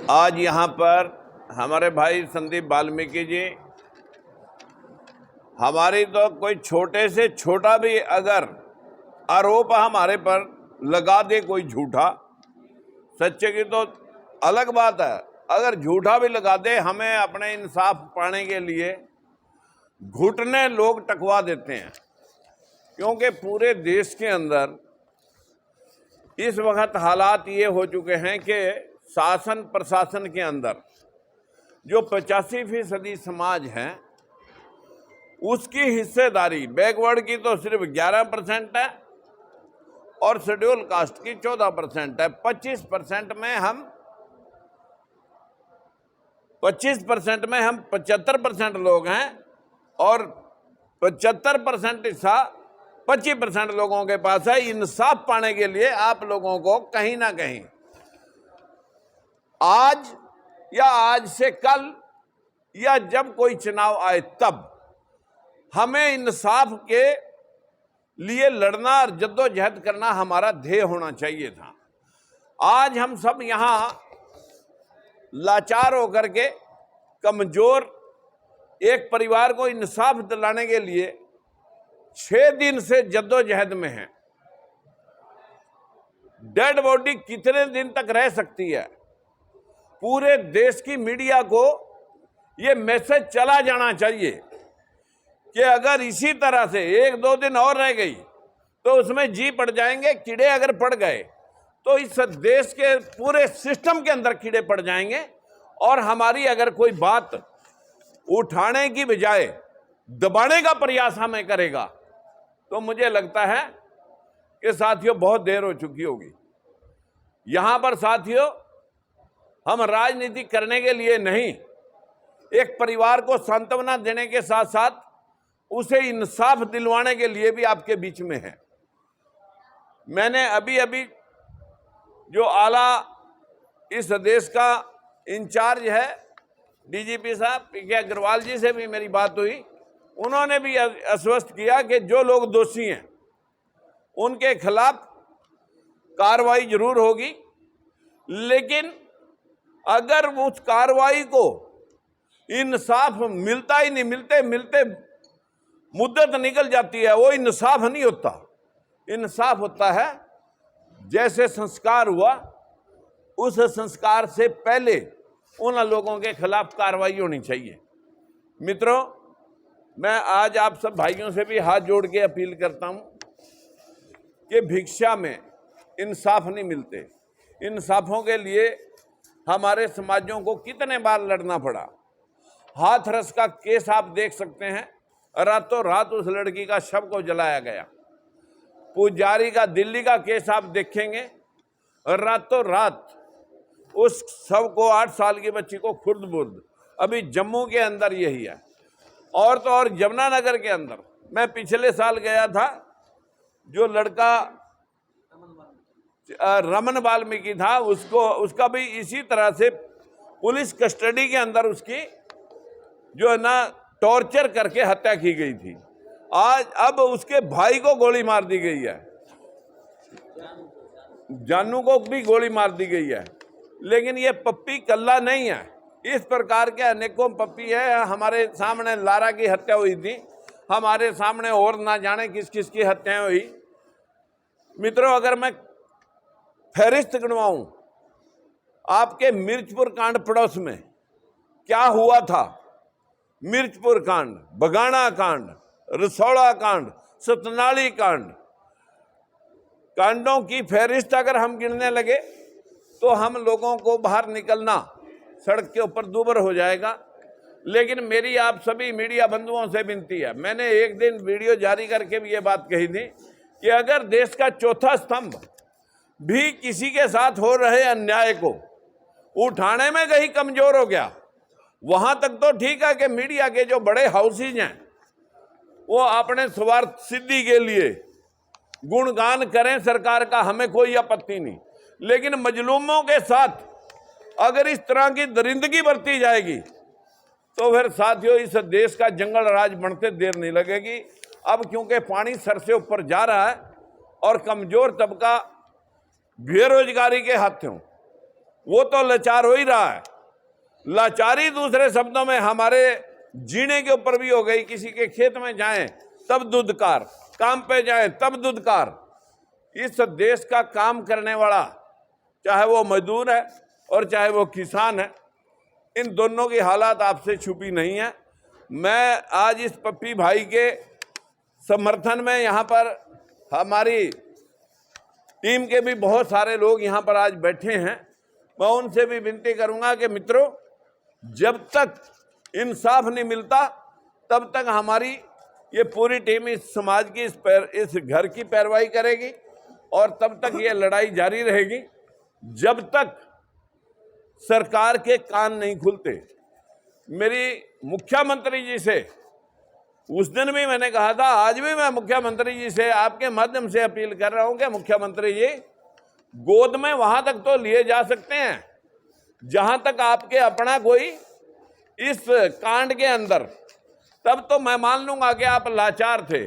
आज यहाँ पर हमारे भाई संदीप वाल्मीकि जी, हमारी तो कोई छोटे से छोटा भी अगर आरोप हमारे पर लगा दे कोई झूठा, सच्चे की तो अलग बात है, अगर झूठा भी लगा दे, हमें अपने इंसाफ पाने के लिए घुटने लोग टकवा देते हैं। क्योंकि पूरे देश के अंदर इस वक्त हालात ये हो चुके हैं कि शासन प्रशासन के अंदर जो 85% समाज है उसकी हिस्सेदारी बैकवर्ड की तो सिर्फ 11% है और शेड्यूल कास्ट की 14% है। 25% में हम 75% लोग हैं और 75% हिस्सा 25% लोगों के पास है। इंसाफ पाने के लिए आप लोगों को कहीं ना कहीं आज या आज से कल या जब कोई चुनाव आए तब हमें इंसाफ के लिए लड़ना और जद्दोजहद करना हमारा ध्येय होना चाहिए था। आज हम सब यहां लाचार होकर के कमजोर एक परिवार को इंसाफ दिलाने के लिए 6 दिन से जद्दोजहद में हैं। डेड बॉडी कितने दिन तक रह सकती है? पूरे देश की मीडिया को यह मैसेज चला जाना चाहिए कि अगर इसी तरह से 1-2 दिन और रह गई तो उसमें जी पड़ जाएंगे। कीड़े अगर पड़ गए तो इस देश के पूरे सिस्टम के अंदर कीड़े पड़ जाएंगे और हमारी अगर कोई बात उठाने की बजाय दबाने का प्रयास हमें करेगा तो मुझे लगता है कि साथियों बहुत देर हो चुकी होगी। यहां पर साथियों हम राजनीति करने के लिए नहीं, एक परिवार को सांत्वना देने के साथ साथ उसे इंसाफ दिलवाने के लिए भी आपके बीच में है। मैंने अभी जो आला इस देश का इंचार्ज है डीजीपी साहब पीके अग्रवाल जी से भी मेरी बात हुई। उन्होंने भी आश्वस्त किया कि जो लोग दोषी हैं उनके खिलाफ कार्रवाई जरूर होगी, लेकिन अगर उस कार्रवाई को इंसाफ मिलता ही नहीं, मिलते मुद्दत निकल जाती है, वो इंसाफ नहीं होता। इंसाफ होता है जैसे संस्कार हुआ उस संस्कार से पहले उन लोगों के खिलाफ कार्रवाई होनी चाहिए। मित्रों, मैं आज आप सब भाइयों से भी हाथ जोड़ के अपील करता हूं कि भिक्षा में इंसाफ नहीं मिलते। इंसाफों के लिए हमारे समाजों को कितने बार लड़ना पड़ा। हाथरस का केस आप देख सकते हैं, रातों रात उस लड़की का शव को जलाया गया। पुजारी का दिल्ली का केस आप देखेंगे, रातों रात उस शव को 8 साल की बच्ची को खुर्द-बुर्द। अभी जम्मू के अंदर यही है और तो और यमुनानगर के अंदर मैं पिछले साल गया था, जो लड़का रमन वाल्मीकि था उसका भी इसी तरह से पुलिस कस्टडी के अंदर उसकी जो है ना टॉर्चर करके हत्या की गई थी। आज अब उसके भाई को गोली मार दी गई है, जानू को भी गोली मार दी गई है। लेकिन ये पप्पी कल्ला नहीं है, इस प्रकार के अनेकों पप्पी है। हमारे सामने लारा की हत्या हुई थी, हमारे सामने और ना जाने किस किस की हत्याएं हुई। मित्रों, अगर मैं फहरिस्त गिनवाऊं आपके मिर्चपुर कांड पड़ोस में क्या हुआ था, मिर्चपुर कांड, बगाना कांड, रसौड़ा कांड, सतनाली कांड, कांडों की फहरिस्त अगर हम गिनने लगे तो हम लोगों को बाहर निकलना सड़क के ऊपर दूभर हो जाएगा। लेकिन मेरी आप सभी मीडिया बंधुओं से विनती है, मैंने एक दिन वीडियो जारी करके भी ये बात कही थी कि अगर देश का चौथा स्तंभ भी किसी के साथ हो रहे अन्याय को उठाने में कहीं कमजोर हो गया, वहां तक तो ठीक है कि मीडिया के जो बड़े हाउसेज हैं वो अपने स्वार्थ सिद्धि के लिए गुणगान करें सरकार का, हमें कोई आपत्ति नहीं। लेकिन मजलूमों के साथ अगर इस तरह की दरिंदगी बरती जाएगी तो फिर साथियों इस देश का जंगल राज बनते देर नहीं लगेगी। अब क्योंकि पानी सर से ऊपर जा रहा है और कमजोर तबका बेरोजगारी के हाथों वो तो लाचार हो ही रहा है। लाचारी दूसरे शब्दों में हमारे जीने के ऊपर भी हो गई। किसी के खेत में जाएं तब दुदकार, काम पे जाएं तब दुदकार। इस देश का काम करने वाला, चाहे वो मजदूर है और चाहे वो किसान है, इन दोनों की हालात आपसे छुपी नहीं है। मैं आज इस पप्पी भाई के समर्थन में यहाँ पर हमारी टीम के भी बहुत सारे लोग यहाँ पर आज बैठे हैं। मैं उनसे भी विनती करूँगा कि मित्रों, जब तक इंसाफ नहीं मिलता तब तक हमारी ये पूरी टीम इस समाज की इस घर की पैरवाई करेगी और तब तक ये लड़ाई जारी रहेगी जब तक सरकार के कान नहीं खुलते। मेरी मुख्यमंत्री जी से उस दिन भी मैंने कहा था, आज भी मैं मुख्यमंत्री जी से आपके माध्यम से अपील कर रहा हूं कि मुख्यमंत्री जी, गोद में वहां तक तो लिए जा सकते हैं जहां तक आपके अपना कोई इस कांड के अंदर, तब तो मैं मान लूंगा कि आप लाचार थे,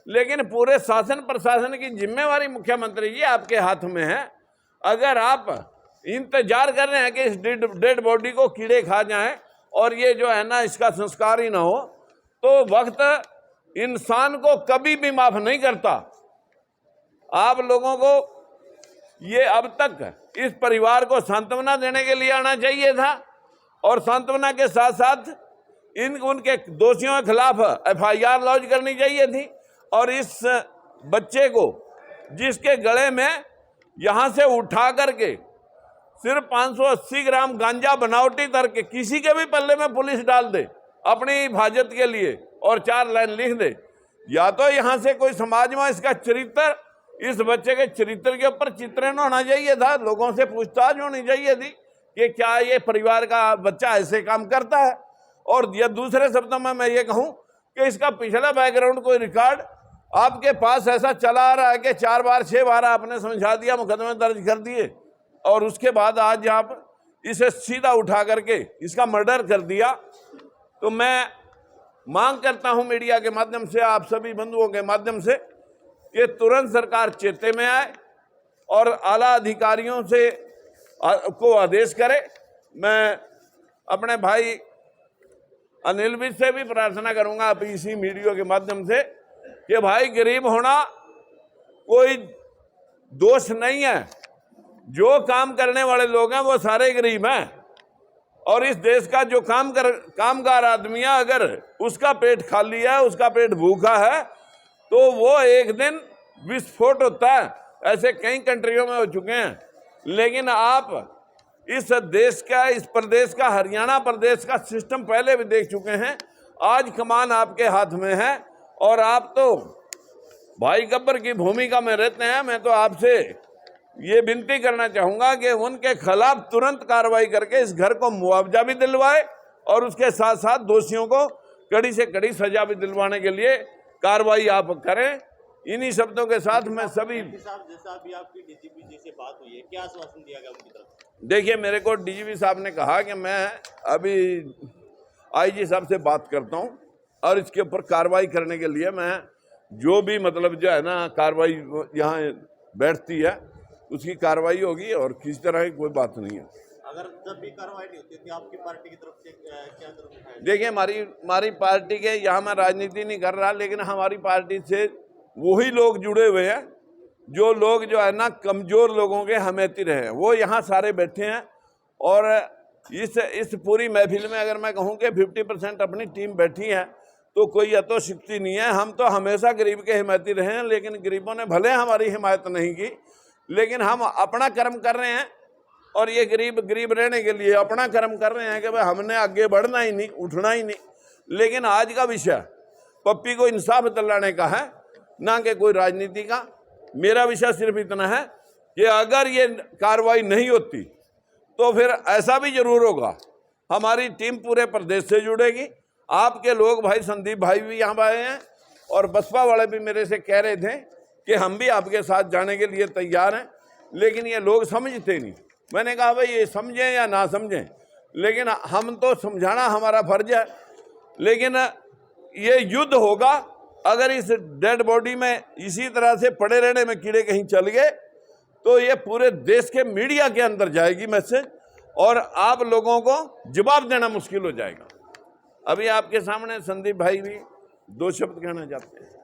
लेकिन पूरे शासन प्रशासन की जिम्मेवारी मुख्यमंत्री जी आपके हाथ में है। अगर आप इंतजार कर रहे हैं कि इस डेड बॉडी को कीड़े खा जाएं और ये जो है ना इसका संस्कार ही ना हो, तो वक्त इंसान को कभी भी माफ नहीं करता। आप लोगों को ये अब तक इस परिवार को सांत्वना देने के लिए आना चाहिए था और सांत्वना के साथ साथ उनके दोषियों के खिलाफ FIR लॉन्च करनी चाहिए थी। और इस बच्चे को, जिसके गले में यहाँ से उठा करके सिर्फ 580 ग्राम गांजा बनावटी करके किसी के भी पल्ले में पुलिस डाल दे अपनी हिफाजत के लिए और 4 लाइन लिख दे, या तो यहाँ से कोई समाज में इसका चरित्र, इस बच्चे के चरित्र के ऊपर चित्रण होना चाहिए था, लोगों से पूछताछ होनी चाहिए थी कि क्या ये परिवार का बच्चा ऐसे काम करता है। और या दूसरे शब्दों में मैं ये कहूँ कि इसका पिछला बैकग्राउंड कोई रिकॉर्ड आपके पास ऐसा चला आ रहा है कि 4 बार 6 बार आपने समझा दिया, मुकदमे दर्ज कर दिए, और उसके बाद आज यहाँ पर इसे सीधा उठा करके इसका मर्डर कर दिया। तो मैं मांग करता हूँ मीडिया के माध्यम से, आप सभी बंधुओं के माध्यम से, कि तुरंत सरकार चेते में आए और आला अधिकारियों से को आदेश करे। मैं अपने भाई अनिल भी से भी प्रार्थना करूंगा आप इसी मीडिया के माध्यम से कि भाई, गरीब होना कोई दोष नहीं है। जो काम करने वाले लोग हैं वो सारे गरीब हैं, और इस देश का जो कामगार आदमी है, अगर उसका पेट खाली है, उसका पेट भूखा है, तो वो एक दिन विस्फोट होता है। ऐसे कई कंट्रियों में हो चुके हैं। लेकिन आप इस देश का, इस प्रदेश का, हरियाणा प्रदेश का सिस्टम पहले भी देख चुके हैं। आज कमान आपके हाथ में है और आप तो भाई गब्बर की भूमिका में रहते हैं। मैं तो आपसे ये विनती करना चाहूंगा कि उनके खिलाफ तुरंत कार्रवाई करके इस घर को मुआवजा भी दिलवाए और उसके साथ साथ दोषियों को कड़ी से कड़ी सजा भी दिलवाने के लिए कार्रवाई आप करें। इन्हीं शब्दों के साथ मैं सभी जैसा भी आपकी DGP जी से बात हुई है, क्या आश्वासन दिया गया उनकी तरफ? देखिए, मेरे को DGP साहब ने कहा कि मैं अभी IG साहब से बात करता हूं और इसके ऊपर कार्रवाई करने के लिए मैं जो भी मतलब जो है ना कार्रवाई यहाँ बैठती है उसकी कार्रवाई होगी और किसी तरह की कोई बात नहीं है। अगर जब भी कार्रवाई नहीं होती थी आपकी पार्टी की तरफ से क्या कदम उठाए? देखिए, हमारी पार्टी के, यहाँ मैं राजनीति नहीं कर रहा, लेकिन हमारी पार्टी से वही लोग जुड़े हुए हैं जो लोग जो है ना कमजोर लोगों के हमेती रहे हैं, वो यहाँ सारे बैठे हैं। और इस पूरी महफिल में अगर मैं कहूँ कि 50% अपनी टीम बैठी है तो कोई यथोशक्ति नहीं है। हम तो हमेशा गरीब के हिमायती रहे हैं, लेकिन गरीबों ने भले हमारी हिमायत नहीं की, लेकिन हम अपना कर्म कर रहे हैं और ये गरीब रहने के लिए अपना कर्म कर रहे हैं कि भाई हमने आगे बढ़ना ही नहीं, उठना ही नहीं। लेकिन आज का विषय पप्पी को इंसाफ दिलाने का है, ना कि कोई राजनीति का। मेरा विषय सिर्फ इतना है कि अगर ये कार्रवाई नहीं होती तो फिर ऐसा भी जरूर होगा, हमारी टीम पूरे प्रदेश से जुड़ेगी। आपके लोग, भाई संदीप भाई भी यहाँ आए हैं और बसपा वाले भी मेरे से कह रहे थे कि हम भी आपके साथ जाने के लिए तैयार हैं, लेकिन ये लोग समझते नहीं। मैंने कहा भाई ये समझें या ना समझें, लेकिन हम तो समझाना हमारा फर्ज है। लेकिन ये युद्ध होगा अगर इस डेड बॉडी में इसी तरह से पड़े रहने में कीड़े कहीं चल गए तो ये पूरे देश के मीडिया के अंदर जाएगी मैसेज और आप लोगों को जवाब देना मुश्किल हो जाएगा। अभी आपके सामने संदीप भाई भी 2 शब्द कहना चाहते हैं।